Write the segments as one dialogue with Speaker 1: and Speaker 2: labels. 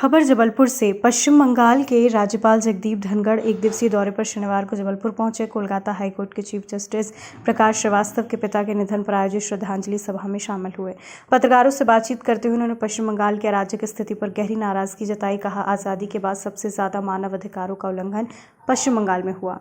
Speaker 1: खबर जबलपुर से। पश्चिम बंगाल के राज्यपाल जगदीप धनखड़ एक दिवसीय दौरे पर शनिवार को जबलपुर पहुंचे। कोलकाता हाईकोर्ट के चीफ जस्टिस प्रकाश श्रीवास्तव के पिता के निधन पर आयोजित श्रद्धांजलि सभा में शामिल हुए। पत्रकारों से बातचीत करते हुए उन्होंने पश्चिम बंगाल की अराजक स्थिति पर गहरी नाराजगी जताई। कहा, आज़ादी के बाद सबसे ज्यादा मानव अधिकारों का उल्लंघन पश्चिम बंगाल में हुआ।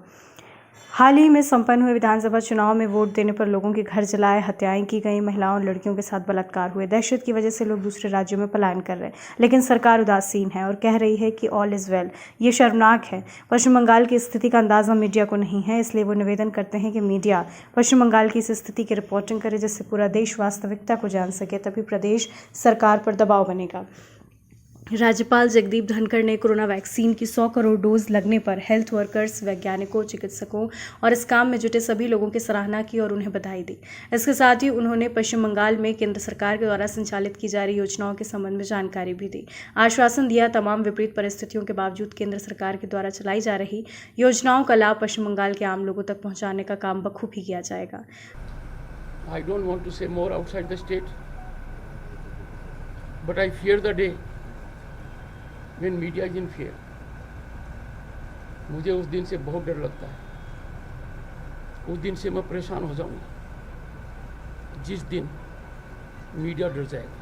Speaker 1: हाल ही में संपन्न हुए विधानसभा चुनाव में वोट देने पर लोगों के घर जलाए, हत्याएं की गई, महिलाओं और लड़कियों के साथ बलात्कार हुए। दहशत की वजह से लोग दूसरे राज्यों में पलायन कर रहे हैं, लेकिन सरकार उदासीन है और कह रही है कि ऑल इज वेल। ये शर्मनाक है। पश्चिम बंगाल की स्थिति का अंदाजा मीडिया को नहीं है, इसलिए वो निवेदन करते हैं कि मीडिया पश्चिम बंगाल की इस स्थिति की रिपोर्टिंग करे, जिससे पूरा देश वास्तविकता को जान सके। तभी प्रदेश सरकार पर दबाव बनेगा। राज्यपाल जगदीप धनखड़ ने कोरोना वैक्सीन की 100 करोड़ डोज लगने पर हेल्थ वर्कर्स, वैज्ञानिकों, चिकित्सकों और इस काम में जुटे सभी लोगों की सराहना की और उन्हें बधाई दी। इसके साथ ही उन्होंने पश्चिम बंगाल में केंद्र सरकार के द्वारा संचालित की जा रही योजनाओं के संबंध में जानकारी भी दी। आश्वासन दिया, तमाम विपरीत परिस्थितियों के बावजूद केंद्र सरकार के द्वारा चलाई जा रही योजनाओं का लाभ पश्चिम बंगाल के आम लोगों तक पहुँचाने का काम बखूबी किया जाएगा।
Speaker 2: I don't want to say more outside the state, but I fear the day when media is in fear. मुझे उस दिन से बहुत डर लगता है। उस दिन से मैं परेशान हो जाऊंगा जिस दिन मीडिया डर जाएगा।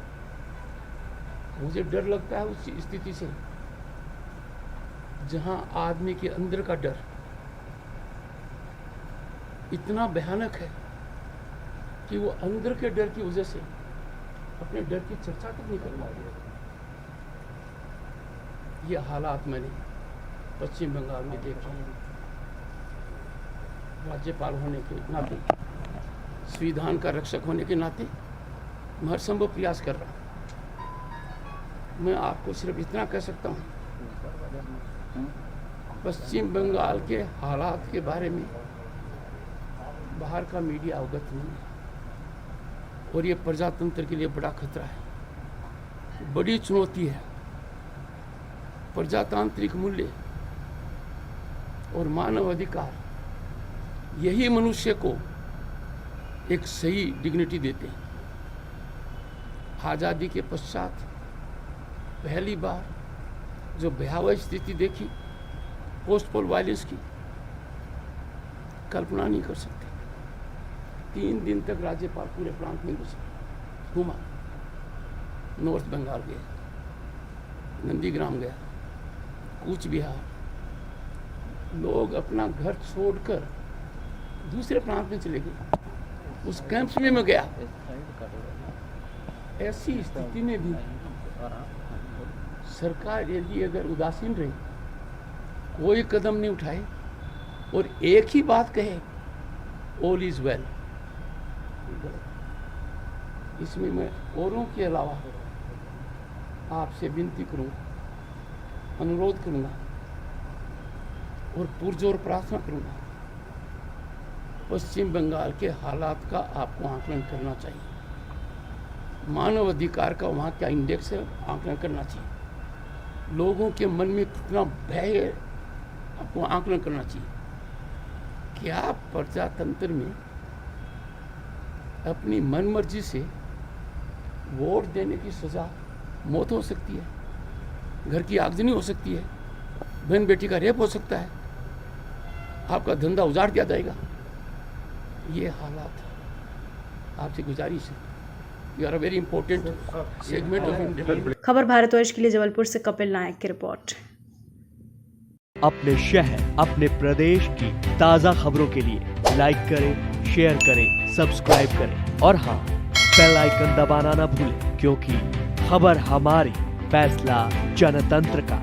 Speaker 2: मुझे डर लगता है उस स्थिति से जहां आदमी के अंदर का डर इतना भयानक है कि वो अंदर के डर की वजह से अपने डर की चर्चा तक नहीं कर पा रहे। ये हालात मैंने पश्चिम बंगाल में देखे। राज्यपाल होने के नाते, संविधान का रक्षक होने के नाते मैं हर संभव प्रयास कर रहा हूँ। मैं आपको सिर्फ इतना कह सकता हूँ, पश्चिम बंगाल के हालात के बारे में बाहर का मीडिया अवगत नहीं है और ये प्रजातंत्र के लिए बड़ा खतरा है, बड़ी चुनौती है। प्रजातांत्रिक मूल्य और मानव अधिकार यही मनुष्य को एक सही डिग्निटी देते हैं। आज़ादी के पश्चात पहली बार जो भयावह स्थिति देखी पोस्ट पोल वायलेंस की, कल्पना नहीं कर सकते। 3 दिन तक राज्यपाल पूरे प्रांत में घूमा। नॉर्थ बंगाल गया, नंदीग्राम गया, कूच बिहार। लोग अपना घर छोड़कर दूसरे प्रांत में चले गए। उस कैंप्स में मैं गया। ऐसी स्थिति में भी सरकार यदि अगर उदासीन रही, कोई कदम नहीं उठाए और एक ही बात कहे, ऑल इज वेल, इसमें मैं औरों के अलावा आपसे विनती करूंगा, अनुरोध करूंगा और पुरजोर प्रार्थना करूंगा। पश्चिम बंगाल के हालात का आपको आकलन करना चाहिए। मानव अधिकार का वहाँ क्या इंडेक्स है, आकलन करना चाहिए। लोगों के मन में कितना भय है, आपको आकलन करना चाहिए। क्या प्रजातंत्र में अपनी मनमर्जी से वोट देने की सजा मौत हो सकती है, घर की आगजनी हो सकती है, बहन बेटी का रेप हो सकता है, आपका धंधा उजाड़ दिया जाएगा। ये हालात आपसे गुजारिश है, you are a very important segment of India.
Speaker 1: खबर भारतवर्ष के लिए जबलपुर से कपिल नायक की रिपोर्ट।
Speaker 3: अपने शहर, अपने प्रदेश की ताजा खबरों के लिए लाइक करें, शेयर करें, सब्सक्राइब करें और हाँ, बेल आइकन दबाना ना भूलें, क्योंकि खबर हमारी, फैसला जनतंत्र का।